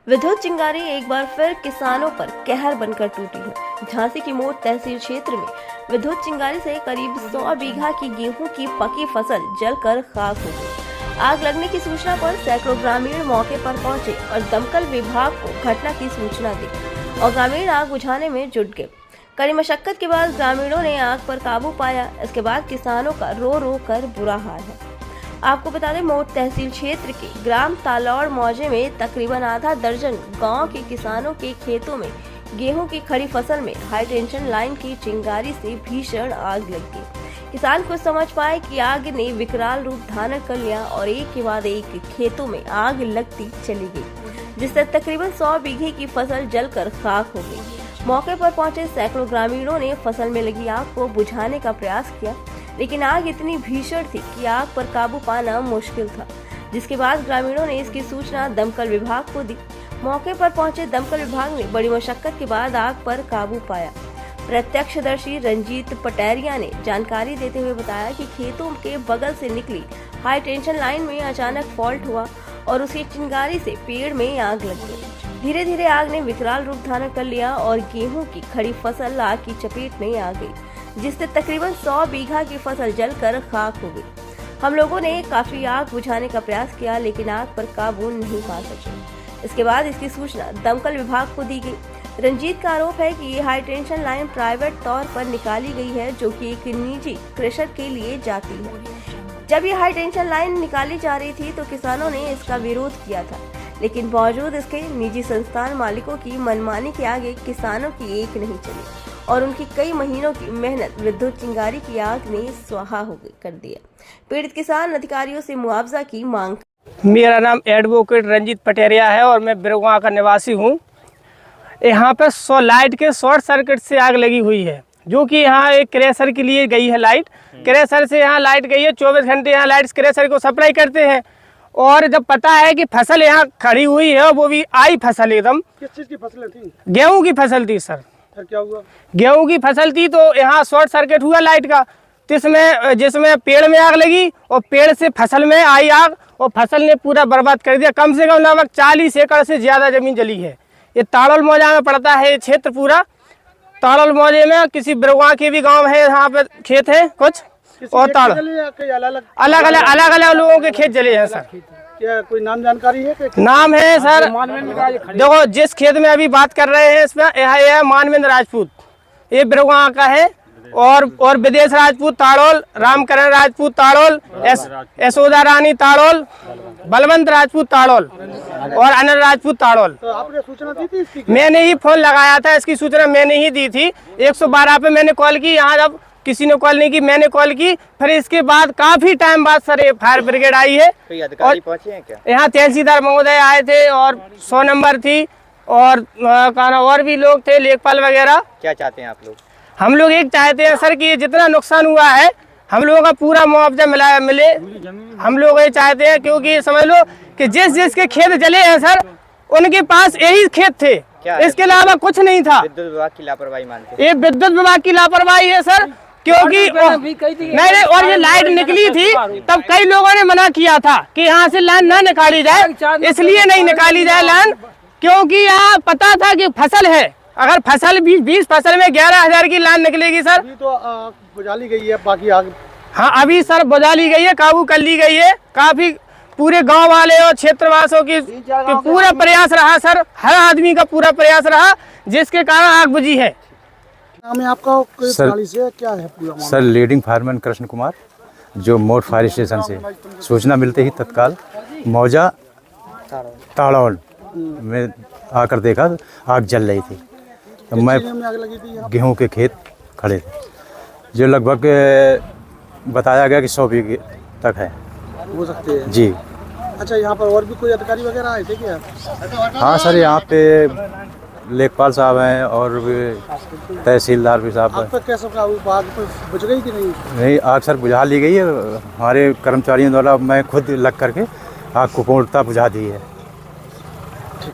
विद्युत चिंगारी एक बार फिर किसानों पर कहर बनकर टूटी है। झांसी की मोट तहसील क्षेत्र में विद्युत चिंगारी से करीब 100 बीघा की गेहूं की पकी फसल जलकर खाक हो गई। आग लगने की सूचना पर सैकड़ों ग्रामीण मौके पर पहुंचे और दमकल विभाग को घटना की सूचना दी और ग्रामीण आग बुझाने में जुट गए। कड़ी मशक्कत के बाद ग्रामीणों ने आग पर काबू पाया। इसके बाद किसानों का रो रो कर बुरा हाल है। आपको बता दें, मोट तहसील क्षेत्र के ग्राम तालौड़ मौजे में तकरीबन आधा दर्जन गांव के किसानों के खेतों में गेहूं की खड़ी फसल में हाई टेंशन लाइन की चिंगारी से भीषण आग लग गई। किसान कुछ समझ पाए कि आग ने विकराल रूप धारण कर लिया और एक के बाद एक खेतों में आग लगती चली गई, जिससे तकरीबन 100 बीघे की फसल जलकर खाक हो गई। मौके पर पहुंचे सैकड़ों ग्रामीणों ने फसल में लगी आग को बुझाने का प्रयास किया, लेकिन आग इतनी भीषण थी कि आग पर काबू पाना मुश्किल था। जिसके बाद ग्रामीणों ने इसकी सूचना दमकल विभाग को दी। मौके पर पहुंचे दमकल विभाग ने बड़ी मशक्कत के बाद आग पर काबू पाया। प्रत्यक्षदर्शी रंजीत पटेरिया ने जानकारी देते हुए बताया कि खेतों के बगल से निकली हाई टेंशन लाइन में अचानक फॉल्ट हुआ और उसकी चिंगारी से पेड़ में आग लग गई। धीरे धीरे आग ने विकराल रूप धारण कर लिया और गेहूं की खड़ी फसल आग की चपेट में आ गई, जिससे तकरीबन 100 बीघा की फसल जलकर खाक हो गई। हम लोगों ने काफी आग बुझाने का प्रयास किया, लेकिन आग पर काबू नहीं पा सके। इसके बाद इसकी सूचना दमकल विभाग को दी गई। रंजीत का आरोप है कि ये हाई टेंशन लाइन प्राइवेट तौर पर निकाली गई है, जो कि एक निजी क्रशर के लिए जाती है। जब ये हाई टेंशन लाइन निकाली जा रही थी तो किसानों ने इसका विरोध किया था, लेकिन बावजूद इसके निजी संस्थान मालिकों की मनमानी के आगे किसानों की एक नहीं चली और उनकी कई महीनों की मेहनत विद्युत चिंगारी की आग ने स्वाहा कर दिया। पीड़ित किसान अधिकारियों से मुआवजा की मांग। मेरा नाम एडवोकेट रंजीत पटेरिया है और मैं बिरगवा का निवासी हूँ। यहाँ पे 100 लाइट के शॉर्ट सर्किट से आग लगी हुई है, जो कि यहाँ एक क्रेशर के लिए गई है लाइट। क्रेशर से यहाँ लाइट गई है, 24 घंटे यहाँ लाइट क्रेशर को सप्लाई करते हैं। और जब पता है कि फसल यहाँ खड़ी हुई है, वो भी आई फसल एकदम। किस चीज़ की फसल थी? गेहूँ की फसल थी सर। क्या हुआ? गेहूं की फसल थी तो यहाँ शॉर्ट सर्किट हुआ लाइट का, जिसमें पेड़ में आग लगी और पेड़ से फसल में आई आग और फसल ने पूरा बर्बाद कर दिया। कम से कम लगभग 40 एकड़ से ज्यादा जमीन जली है। ये ताड़ोल मौजा में पड़ता है ये क्षेत्र पूरा। ताड़ोल मौजे में किसी बिरगवा के भी गांव है, यहाँ पे खेत है कुछ, और अलग अलग लोगों के खेत जले हैं सर। क्या कोई नाम जानकारी है? नाम है सर, देखो जिस खेत में अभी बात कर रहे हैं इसमें यह है मानवेंद्र राजपूत, ये बिरगवा का है। और विदेश राजपूत ताड़ोल, रामकरण राजपूत ताड़ोल, यशोदा रानी ताड़ोल, बलवंत राजपूत ताड़ोल और अनिल राजपूत ताड़ोल। तो आपने सूचना दी थी इसकी? मैंने ही फोन लगाया था, इसकी सूचना मैंने ही दी थी। 112 पे मैंने कॉल की, यहाँ जब किसी ने कॉल नहीं की, मैंने कॉल की। फिर इसके बाद काफी टाइम बाद सर ये फायर ब्रिगेड आई है। कोई अधिकारी पहुंचे हैं क्या? यहाँ तहसीलदार महोदय आए थे और 100 नंबर थी और भी लोग थे, लेखपाल वगैरह। क्या चाहते हैं आप लोग? हम लोग एक चाहते हैं सर कि ये जितना नुकसान हुआ है हम लोगों का पूरा मुआवजा मिले। हम लोग ये चाहते हैं, क्योंकि समझ लो कि जिसके खेत जले हैं सर, उनके पास यही खेत थे, इसके अलावा कुछ नहीं था। विद्युत विभाग की लापरवाही मानते हैं? ये विद्युत विभाग की लापरवाही है सर, क्योंकि नहीं, और ये लाइट निकली थी तब कई लोगों ने मना किया था कि यहाँ से लाइन ना निकाली जाए, इसलिए नहीं निकाली जाए लाइन, क्योंकि यहाँ पता था कि फसल है। अगर फसल 20 फसल में 11,000 की लाइन निकलेगी सर। अभी तो बुझा ली गई है बाकी आग? हाँ, अभी सर बुझा ली गई है, काबू कर ली गई है। काफी पूरे गांव वाले और क्षेत्रवासियों की पूरा प्रयास रहा सर, हर आदमी का पूरा प्रयास रहा, जिसके कारण आग बुझी है। नाम है आपका? से क्या है पूरा? Sir leading fireman Krishna Kumar, जो मोट फायर स्टेशन से सूचना मिलते ही तत्काल मौजा ताड़ौल में आकर देखा आग जल रही थी। तो मैं गेहूं के खेत खड़े थे, जो लगभग बताया गया कि 100 बीघे तक है, हो सकते हैं जी। अच्छा, यहाँ पर और भी कोई अधिकारी वगैरह आए थे क्या? हाँ सर, यहाँ पे लेखपाल साहब हैं और भी तहसीलदार भी साहब हैं। कैसे आग बुझ गई कि नहीं? नहीं, आग सर बुझा ली गई है हमारे कर्मचारियों द्वारा। मैं खुद लग करके आग को पूर्णतः बुझा दी है।